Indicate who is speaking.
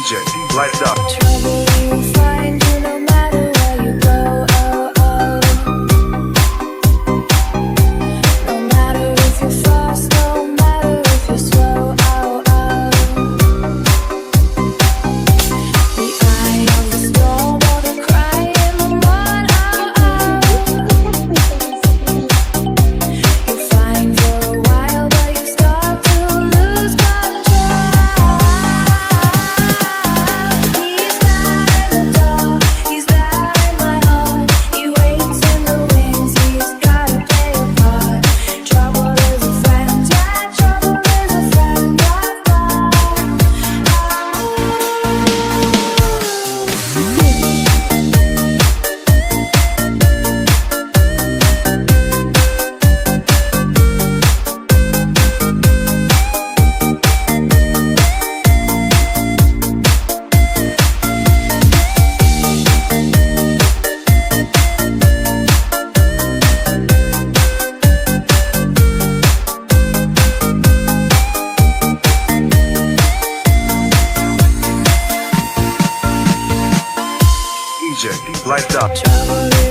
Speaker 1: DJ, light up.
Speaker 2: Trouble you find you no matter where you go. No matter if you're fast, no matter if you're slow. The eye of the storm or the cry in the mud. You find for a while, but you start to lose control. He's there in the dark, he's there in my heart. He waits in the wings, he's gotta play a part. Trouble is a friend, yeah, trouble is a friend of mine.
Speaker 1: DJ, light up.
Speaker 2: Trouble